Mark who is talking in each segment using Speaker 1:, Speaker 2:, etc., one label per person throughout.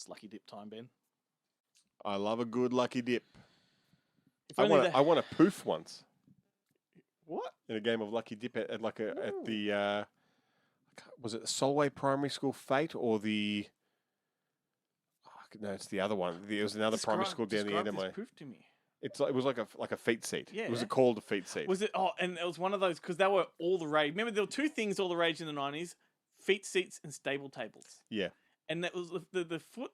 Speaker 1: It's lucky dip time, Ben.
Speaker 2: I love a good lucky dip.
Speaker 1: If
Speaker 2: I
Speaker 1: only
Speaker 2: want I want a poof once
Speaker 1: What?
Speaker 2: in a game of lucky dip at the was it the Solway Primary School Fate or the no, it's the other one. It was another primary school down the end of my.
Speaker 1: Proof to me.
Speaker 2: It was like a feet seat.
Speaker 1: Yeah.
Speaker 2: It was called a feet seat.
Speaker 1: Was it? Oh, and it was one of those because they were all the rage. Remember, there were two things all the rage in the 90s: feet seats and stable tables.
Speaker 2: Yeah.
Speaker 1: And that was the foot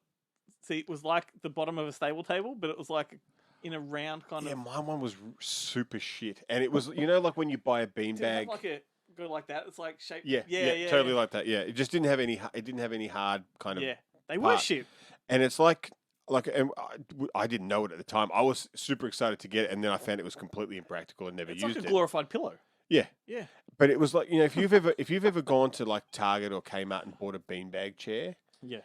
Speaker 1: seat was like the bottom of a stable table, but it was like in a round kind of.
Speaker 2: Yeah, my one was super shit, and it was like when you buy a beanbag.
Speaker 1: Like a go like that. It's like shaped.
Speaker 2: Yeah, totally like that. Yeah, it just didn't have any. It didn't have any hard kind of.
Speaker 1: Yeah, they were shit.
Speaker 2: And it's like, and I didn't know it at the time. I was super excited to get it, and then I found it was completely impractical and never used it.
Speaker 1: It's like a glorified pillow.
Speaker 2: Yeah.
Speaker 1: Yeah.
Speaker 2: But it was like, if you've ever gone to like Target or Kmart and bought a beanbag chair,
Speaker 1: yeah,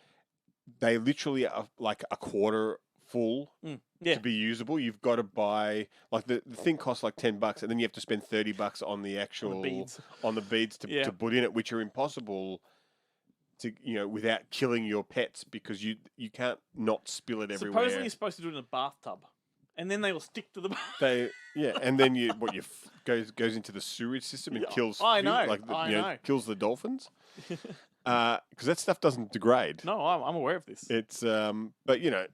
Speaker 2: they literally are like a quarter full to be usable. You've got to buy like the thing costs like $10, and then you have to spend $30 on the actual on the beads to put in it, which are impossible to without killing your pets because you can't not spill it everywhere.
Speaker 1: Supposedly you're supposed to do it in a bathtub, and then they will stick to the.
Speaker 2: And then goes into the sewage system and kills.
Speaker 1: I know,
Speaker 2: kills the dolphins. Because that stuff doesn't degrade.
Speaker 1: No, I'm aware of this.
Speaker 2: It's but you know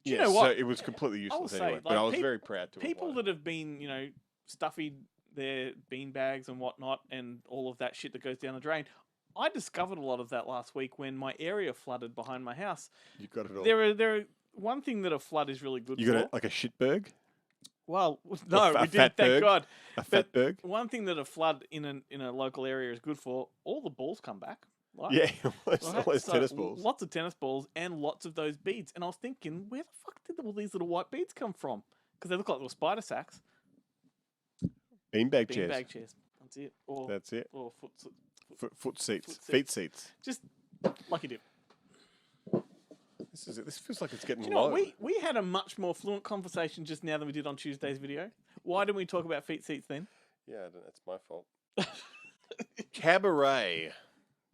Speaker 2: what? So it was completely useless anyway. But I was very proud to.
Speaker 1: People that have been stuffy their bean bags and whatnot, and all of that shit that goes down the drain. I discovered a lot of that last week when my area flooded behind my house.
Speaker 2: You got it all.
Speaker 1: There are one thing that a flood is really good for.
Speaker 2: You got like a shitberg?
Speaker 1: Well, no, we did. Thank God.
Speaker 2: A fatberg.
Speaker 1: One thing that a flood in a local area is good for, all the balls come back. Right?
Speaker 2: Yeah, all those tennis balls.
Speaker 1: Lots of tennis balls and lots of those beads. And I was thinking, where the fuck did all these little white beads come from? Because they look like little spider sacks.
Speaker 2: Beanbag chairs.
Speaker 1: Beanbag chairs. That's it.
Speaker 2: That's it.
Speaker 1: Or
Speaker 2: foot seats. Feet seats.
Speaker 1: Just lucky dip.
Speaker 2: This is it. This feels like it's getting
Speaker 1: low. We had a much more fluent conversation just now than we did on Tuesday's video. Why didn't we talk about feet seats then?
Speaker 2: Yeah, I don't know. It's my fault. Cabaret.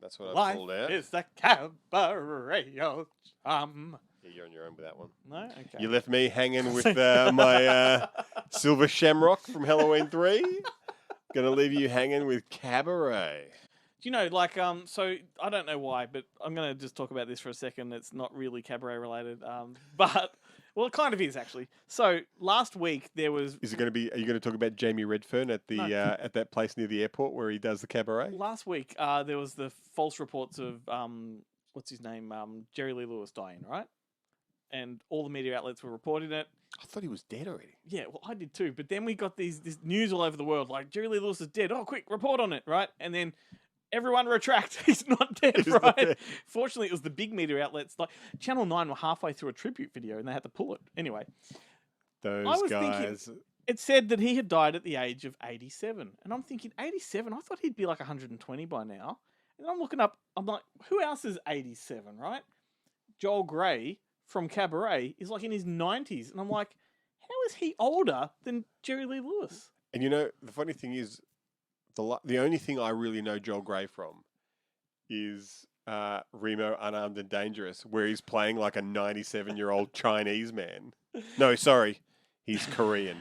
Speaker 2: That's what I've called out.
Speaker 1: It's the cabaret. Yeah,
Speaker 2: you're on your own with that one.
Speaker 1: No? Okay.
Speaker 2: You left me hanging with my silver shamrock from Halloween 3. Gonna leave you hanging with Cabaret.
Speaker 1: Do you know, so I don't know why, but I'm going to just talk about this for a second. It's not really cabaret related, but, well, it kind of is actually. So last week there was.
Speaker 2: Is it going to be? Are you going to talk about Jamie Redfern at the at that place near the airport where he does the cabaret?
Speaker 1: Last week there was the false reports of what's his name, Jerry Lee Lewis dying, right? And all the media outlets were reporting it.
Speaker 2: I thought he was dead already.
Speaker 1: Yeah, well, I did too. But then we got this news all over the world, like Jerry Lee Lewis is dead. Oh, quick, report on it, right? And then. Everyone retract. He's not dead, right? Not dead. Fortunately, it was the big media outlets. Like Channel 9 were halfway through a tribute video and they had to pull it. Anyway.
Speaker 2: Those guys.
Speaker 1: Thinking, it said that he had died at the age of 87. And I'm thinking, 87? I thought he'd be like 120 by now. And I'm looking up. I'm like, who else is 87, right? Joel Grey from Cabaret is like in his 90s. And I'm like, how is he older than Jerry Lee Lewis?
Speaker 2: And the funny thing is, the only thing I really know Joel Grey from is Remo Unarmed and Dangerous, where he's playing like a 97-year-old Chinese man. No, sorry. He's Korean.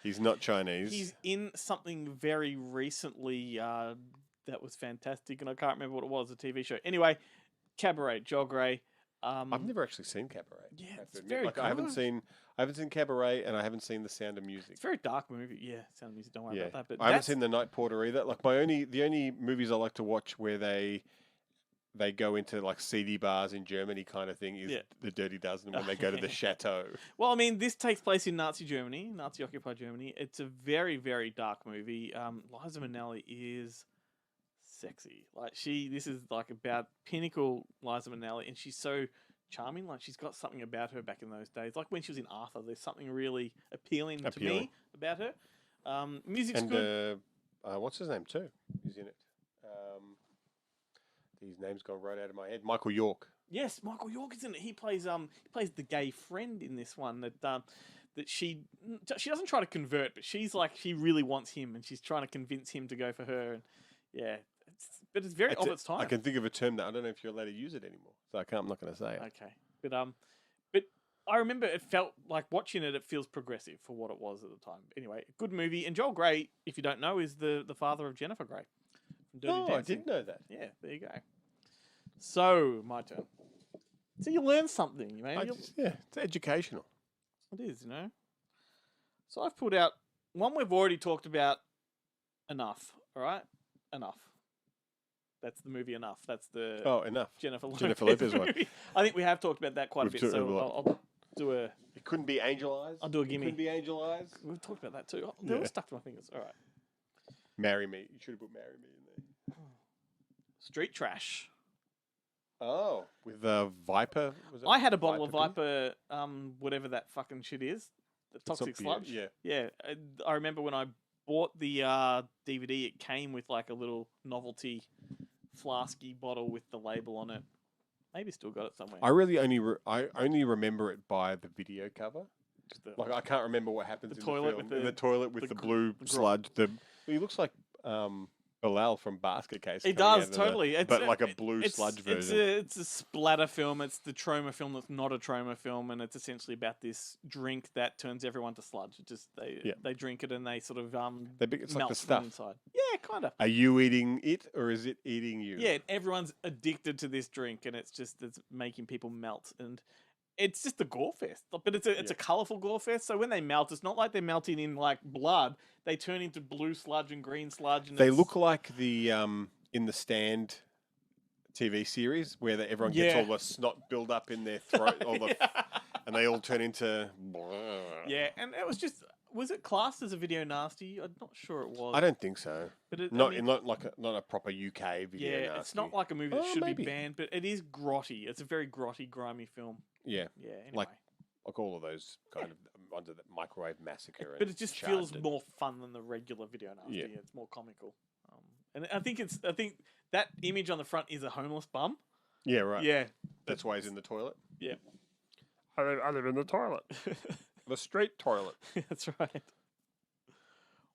Speaker 2: He's not Chinese.
Speaker 1: He's in something very recently that was fantastic, and I can't remember what it was, a TV show. Anyway, Cabaret, Joel Grey.
Speaker 2: I've never actually seen Cabaret.
Speaker 1: Yeah, it's very good.
Speaker 2: I haven't seen Cabaret, and I haven't seen The Sound of Music.
Speaker 1: It's a very dark movie. Yeah, Sound of Music. Don't worry about that. But
Speaker 2: I haven't seen The Night Porter either. Like the only movies I like to watch where they go into like seedy bars in Germany kind of thing is The Dirty Dozen when they go to the chateau.
Speaker 1: Well, I mean, this takes place in Nazi Germany, Nazi-occupied Germany. It's a very, very dark movie. Liza Minnelli is sexy. This is like about pinnacle Liza Minnelli, and she's so charming. Like she's got something about her back in those days. Like when she was in Arthur, there's something really appealing. To me about her. Music's good.
Speaker 2: What's his name too? He's in it. His name's gone right out of my head. Michael York.
Speaker 1: Yes, Michael York is in it. He plays the gay friend in this one that she doesn't try to convert, but she's like she really wants him, and she's trying to convince him to go for her. And yeah, it's but it's very of its time.
Speaker 2: I can think of a term that I don't know if you're allowed to use it anymore, so I'm not going to say it.
Speaker 1: Okay, but I remember it felt like watching it. It feels progressive for what it was at the time. Anyway, good movie. And Joel Grey, if you don't know, is the father of Jennifer Grey. From Dirty Dancing.
Speaker 2: I didn't know that.
Speaker 1: Yeah, there you go. So my turn. So you learn something, man.
Speaker 2: Yeah, it's educational.
Speaker 1: It is, So I've pulled out one we've already talked about enough. All right, Enough. That's the movie Enough. That's the
Speaker 2: Enough.
Speaker 1: Jennifer
Speaker 2: Lopez one.
Speaker 1: I think we have talked about that quite a bit. So I'll do a.
Speaker 2: It couldn't be Angel Eyes.
Speaker 1: I'll do a gimme.
Speaker 2: It couldn't be Angel Eyes.
Speaker 1: We've talked about that too. They're all stuck to my fingers. All right.
Speaker 2: Marry Me. You should have put Marry Me in there.
Speaker 1: Street Trash.
Speaker 2: Oh, with Viper.
Speaker 1: I had a bottle of Viper, whatever that fucking shit is. The toxic sludge. Yeah. I remember when I bought the DVD, it came with like a little novelty flasky bottle with the label on it. Maybe still got it somewhere.
Speaker 2: I really only remember it by the video cover. I can't remember what happens in the toilet with the blue sludge. He looks like Bilal from Basket Case.
Speaker 1: It does, totally.
Speaker 2: But like a blue sludge version.
Speaker 1: It's a splatter film. It's the trauma film that's not a trauma film, and it's essentially about this drink that turns everyone to sludge. They drink it and they sort of
Speaker 2: it's
Speaker 1: melt
Speaker 2: like the stuff
Speaker 1: inside. Yeah, kind of.
Speaker 2: Are you eating it or is it eating you?
Speaker 1: Yeah, everyone's addicted to this drink, and it's making people melt, and it's just a gore fest. But it's a colourful gore fest. So when they melt, it's not like they're melting in like blood. They turn into blue sludge and green sludge. And
Speaker 2: they look like the in the Stand TV series where everyone gets all the snot build up in their throat, and they all turn into.
Speaker 1: Yeah, and it was just. Was it classed as a video nasty? I'm not sure it was.
Speaker 2: I don't think so.
Speaker 1: But
Speaker 2: not a proper UK video nasty.
Speaker 1: Yeah, it's not like a movie that should be banned, but it is grotty. It's a very grotty, grimy film.
Speaker 2: Yeah.
Speaker 1: Yeah. Anyway.
Speaker 2: Like all of those kind of under the Microwave Massacre.
Speaker 1: But it just feels more fun than the regular video nasty. Yeah. It's more comical. And I think that image on the front is a homeless bum.
Speaker 2: Yeah, right.
Speaker 1: Yeah.
Speaker 2: That's why he's in the toilet.
Speaker 1: Yeah.
Speaker 2: I live in the toilet. The straight toilet.
Speaker 1: That's right.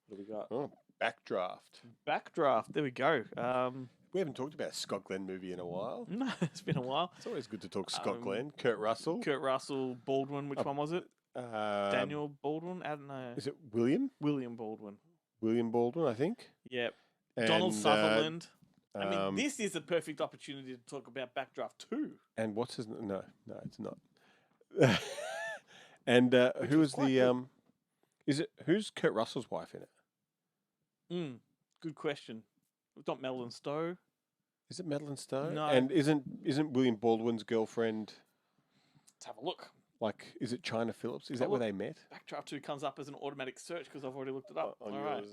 Speaker 1: What do we got?
Speaker 2: Oh, Backdraft.
Speaker 1: Backdraft. There we go.
Speaker 2: We haven't talked about a Scott Glenn movie in a while.
Speaker 1: No, it's been a while.
Speaker 2: It's always good to talk Scott Glenn. Kurt Russell.
Speaker 1: Baldwin. Which one was it? Daniel Baldwin? I don't know.
Speaker 2: Is it William?
Speaker 1: William Baldwin.
Speaker 2: William Baldwin, I think.
Speaker 1: Yep. Donald Sutherland. I mean, this is the perfect opportunity to talk about Backdraft 2.
Speaker 2: And what's his... No, it's not. And who's Kurt Russell's wife in it?
Speaker 1: Good question. It's not Madeline Stowe.
Speaker 2: Is it Madeline Stowe?
Speaker 1: No.
Speaker 2: And isn't William Baldwin's girlfriend?
Speaker 1: Let's have a look.
Speaker 2: Is it China Phillips? Is that where they met?
Speaker 1: Backdraft 2 comes up as an automatic search because I've already looked it up. All right.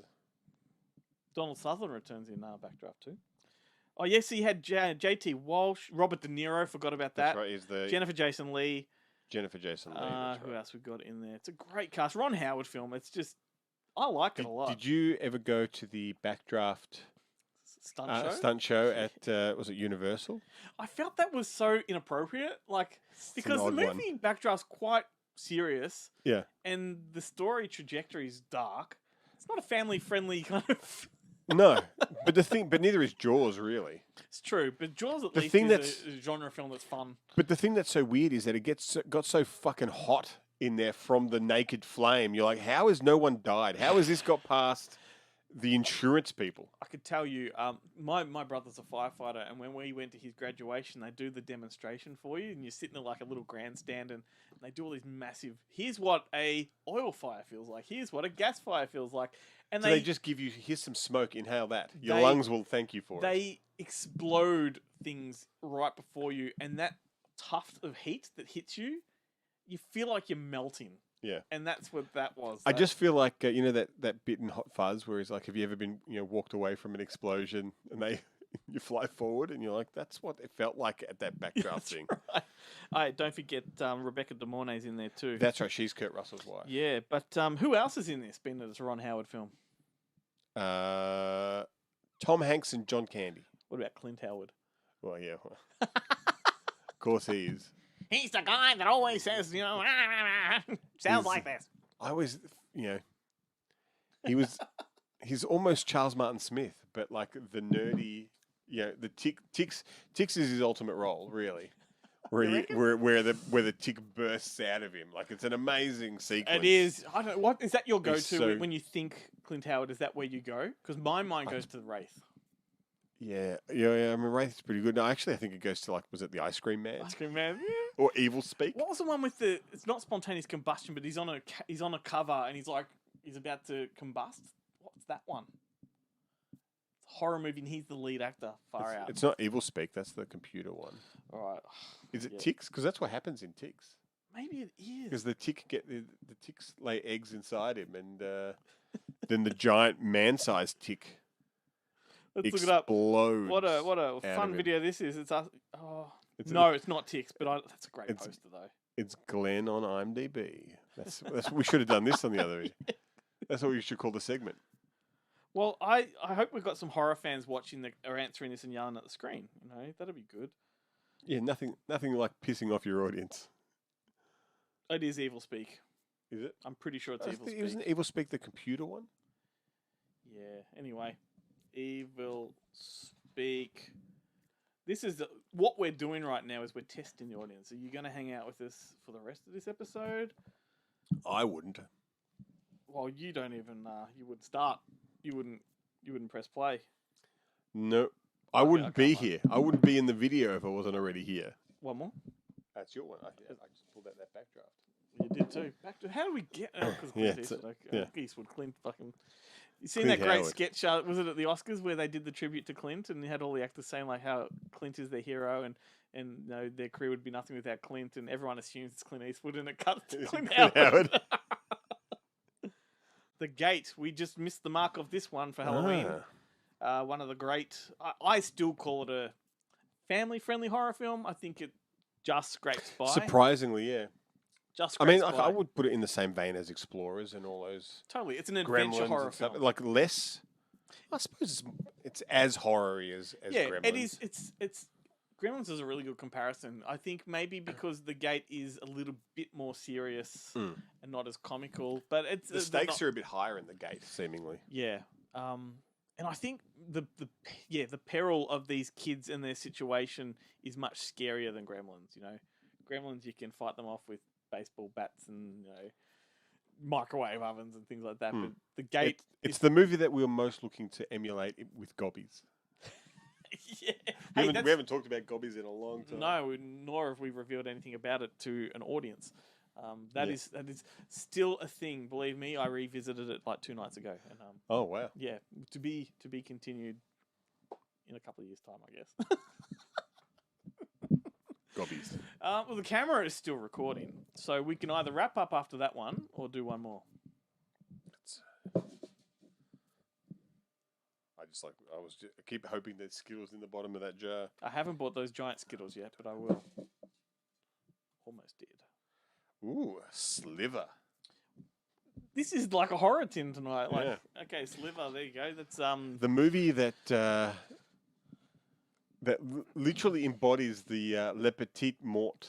Speaker 1: Donald Sutherland returns in Backdraft 2. Oh yes, he had J.T. Walsh, Robert De Niro. Forgot about that.
Speaker 2: That's right. He's the
Speaker 1: Jennifer Jason Leigh.
Speaker 2: Who
Speaker 1: else we got in there? It's a great cast. Ron Howard film. It's just, I like it a lot.
Speaker 2: Did you ever go to the Backdraft
Speaker 1: stunt show
Speaker 2: at was it Universal?
Speaker 1: I felt that was so inappropriate, because the movie Backdraft's quite serious.
Speaker 2: Yeah,
Speaker 1: and the story trajectory is dark. It's not a family-friendly kind of.
Speaker 2: No, but neither is Jaws, really.
Speaker 1: It's true, but Jaws at least is a genre film that's fun.
Speaker 2: But the thing that's so weird is that it got so fucking hot in there from the naked flame. You're like, how has no one died? How has this got past the insurance people?
Speaker 1: I could tell you, my brother's a firefighter, and when we went to his graduation, they do the demonstration for you, and you're sitting in like a little grandstand, and they do all these massive. Here's what a oil fire feels like. Here's what a gas fire feels like. And
Speaker 2: they just give you, here's some smoke, inhale that. Your lungs will thank you for it.
Speaker 1: They explode things right before you, and that tuft of heat that hits you, you feel like you're melting.
Speaker 2: Yeah.
Speaker 1: And that's what that was.
Speaker 2: I just feel like, that bit in Hot Fuzz where he's like, have you ever been, walked away from an explosion and you fly forward and you're like, that's what it felt like at that Backdraft thing.
Speaker 1: Right. All right, don't forget Rebecca De Mornay's in there too.
Speaker 2: That's right, she's Kurt Russell's wife.
Speaker 1: Yeah, but who else is in this, being that it's a Ron Howard film?
Speaker 2: Tom Hanks and John Candy.
Speaker 1: What about Clint Howard?
Speaker 2: Well, yeah. Of course he is.
Speaker 1: He's the guy that always says, sounds like this.
Speaker 2: I always, he's almost Charles Martin Smith, but like the nerdy the ticks is his ultimate role, really. Where
Speaker 1: You
Speaker 2: where the tick bursts out of him, like it's an amazing sequence.
Speaker 1: It is. I don't. What is that your go-to
Speaker 2: so-
Speaker 1: when you think Clint Howard? Is that where you go? Because my mind goes to the Wraith.
Speaker 2: Yeah. I mean, Wraith's pretty good. No, actually, I think it goes to was it the Ice Cream Man
Speaker 1: Ice Cream Man. Yeah.
Speaker 2: or Evil Speak?
Speaker 1: What was the one with the? It's not spontaneous combustion, but he's on a cover and he's about to combust. What's that one? It's a horror movie and he's the lead actor. Far out.
Speaker 2: It's not Evil Speak. That's the computer one.
Speaker 1: All right.
Speaker 2: Is it ticks? Because that's what happens in ticks.
Speaker 1: Maybe it is.
Speaker 2: Because the ticks lay eggs inside him, and then the giant man-sized tick
Speaker 1: Let's
Speaker 2: explodes.
Speaker 1: Look it up. What a fun video this is. It's us. Oh no, it's not ticks, but that's a great poster though.
Speaker 2: It's Glenn on IMDb. That's we should have done this on the other. That's what we should call the segment.
Speaker 1: Well, I hope we've got some horror fans watching or answering this and yelling at the screen. That'd be good.
Speaker 2: Yeah, nothing like pissing off your audience.
Speaker 1: It is Evil Speak.
Speaker 2: Is it?
Speaker 1: I'm pretty sure it's Evil Speak.
Speaker 2: Isn't Evil Speak the computer one?
Speaker 1: Yeah. Anyway, Evil Speak. This is what we're doing right now. Is we're testing the audience. Are you going to hang out with us for the rest of this episode?
Speaker 2: I wouldn't.
Speaker 1: Well, you don't even. You would start. You wouldn't press play.
Speaker 2: No, I wouldn't be here. I wouldn't be in the video if I wasn't already here.
Speaker 1: One more.
Speaker 2: That's your one. I just pulled out that backdraft.
Speaker 1: You did too. How do we get? Because Clint Eastwood. Eastwood, Clint fucking. You seen
Speaker 2: Clint
Speaker 1: that great
Speaker 2: Howard.
Speaker 1: sketch? Was it at the Oscars where they did the tribute to Clint and they had all the actors saying like how Clint is their hero and their career would be nothing without Clint and everyone assumes it's Clint Eastwood and it cuts to Clint Howard. The Gate. We just missed the mark of this one for Halloween. One of the great. I still call it a family-friendly horror film. I think it just scrapes by.
Speaker 2: Surprisingly, yeah.
Speaker 1: Just
Speaker 2: I mean,
Speaker 1: scrapes
Speaker 2: I
Speaker 1: by.
Speaker 2: would put it in the same vein as Explorers and all those.
Speaker 1: Totally, it's an adventure
Speaker 2: Gremlins
Speaker 1: horror
Speaker 2: and stuff.
Speaker 1: film.
Speaker 2: Like less. I suppose it's as horror-y as Gremlins.
Speaker 1: It is. It's Gremlins is a really good comparison. I think maybe because The Gate is a little bit more serious and not as comical, but it's
Speaker 2: the stakes are a bit higher in The Gate, seemingly.
Speaker 1: Yeah. And I think the peril of these kids and their situation is much scarier than Gremlins. Gremlins you can fight them off with baseball bats and microwave ovens and things like that. But The Gate,
Speaker 2: it's the movie that we were most looking to emulate with gobbies.
Speaker 1: yeah,
Speaker 2: We haven't talked about gobbies in a long time.
Speaker 1: No, nor have we revealed anything about it to an audience. That is still a thing. Believe me, I revisited it like 2 nights ago, and
Speaker 2: oh wow,
Speaker 1: yeah, to be continued in a couple of years' time, I guess.
Speaker 2: gobbies.
Speaker 1: Well, the camera is still recording, so we can either wrap up after that one or do one more.
Speaker 2: I keep hoping there's Skittles in the bottom of that jar.
Speaker 1: I haven't bought those giant Skittles yet, but I will. Almost did.
Speaker 2: Ooh, a sliver.
Speaker 1: This is like a horror tin tonight. Like, okay, Sliver. There you go. That's
Speaker 2: the movie that literally embodies the Le Petit Mort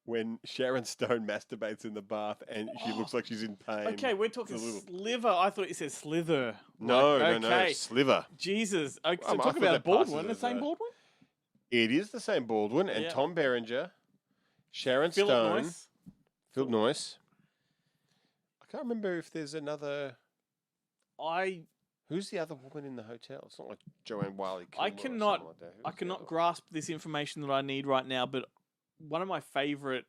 Speaker 2: when Sharon Stone masturbates in the bath and she looks like she's in pain.
Speaker 1: Okay, we're talking Sliver. I thought you said Slither.
Speaker 2: No, Sliver.
Speaker 1: Jesus. Okay, so talk about Baldwin. The same Baldwin?
Speaker 2: It is the same Baldwin and Tom Berenger, Sharon Stone, Philip Noyce. I can't remember if there's another. Who's the other woman in the hotel? It's not like Joanne Wiley.
Speaker 1: I cannot grasp this information that I need right now, but one of my favorite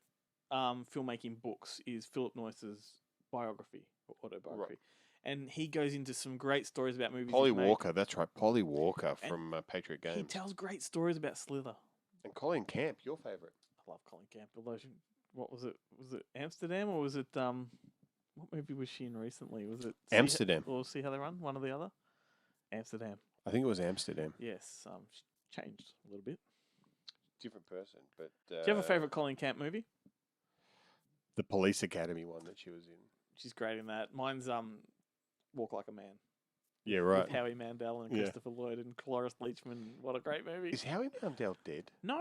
Speaker 1: filmmaking books is Philip Noyce's biography or autobiography. Right. And he goes into some great stories about movies.
Speaker 2: Polly Walker, that's right. Polly Walker from Patriot Games.
Speaker 1: He tells great stories about Slither.
Speaker 2: And Colin Camp, your favourite.
Speaker 1: I love Colin Camp. What was it? Was it Amsterdam or was it what movie was she in recently? Was it
Speaker 2: Amsterdam?
Speaker 1: Or See How They Run? One or the other? Amsterdam.
Speaker 2: I think it was Amsterdam.
Speaker 1: Yes. She changed a little bit.
Speaker 2: Different person, but
Speaker 1: do you have a favourite Colin Camp movie?
Speaker 2: The Police Academy one that she was in.
Speaker 1: She's great in that. Mine's Walk Like a Man.
Speaker 2: Yeah, right.
Speaker 1: With Howie Mandel and Christopher Lloyd and Cloris Leachman. What a great movie.
Speaker 2: Is Howie Mandel dead?
Speaker 1: No,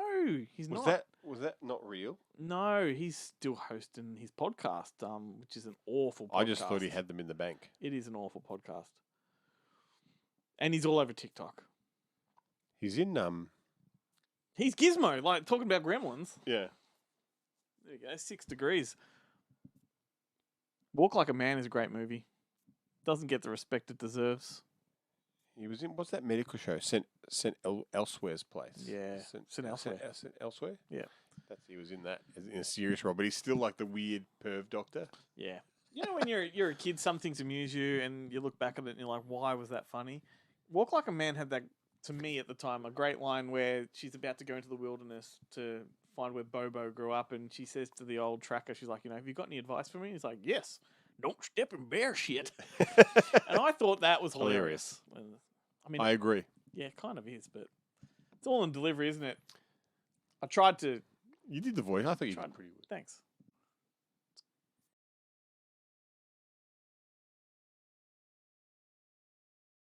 Speaker 1: he's
Speaker 2: not. Was that not real?
Speaker 1: No, he's still hosting his podcast, which is an awful podcast.
Speaker 2: I just thought he had them in the bank.
Speaker 1: It is an awful podcast. And he's all over TikTok.
Speaker 2: He's in
Speaker 1: He's Gizmo, like talking about Gremlins.
Speaker 2: Yeah.
Speaker 1: There you go, 6 Degrees. Walk Like a Man is a great movie. Doesn't get the respect it deserves.
Speaker 2: He was in what's that medical show? Sent Elsewhere's Place.
Speaker 1: Yeah, Sent Elsewhere.
Speaker 2: Sent Elsewhere.
Speaker 1: Yeah,
Speaker 2: he was in that in a serious role, but he's still like the weird perv doctor.
Speaker 1: Yeah. You know, when you're a kid, some things amuse you, and you look back at it and you're like, why was that funny? Walk Like a Man had that, to me at the time, a great line where she's about to go into the wilderness to find where Bobo grew up, and she says to the old tracker, she's like, have you got any advice for me? He's like, yes, don't step in bear shit. And I thought that was hilarious. I mean,
Speaker 2: I agree.
Speaker 1: Yeah, it kind of is, but it's all in delivery, isn't it? I tried to...
Speaker 2: You did the voice. I thought you did pretty good.
Speaker 1: Thanks.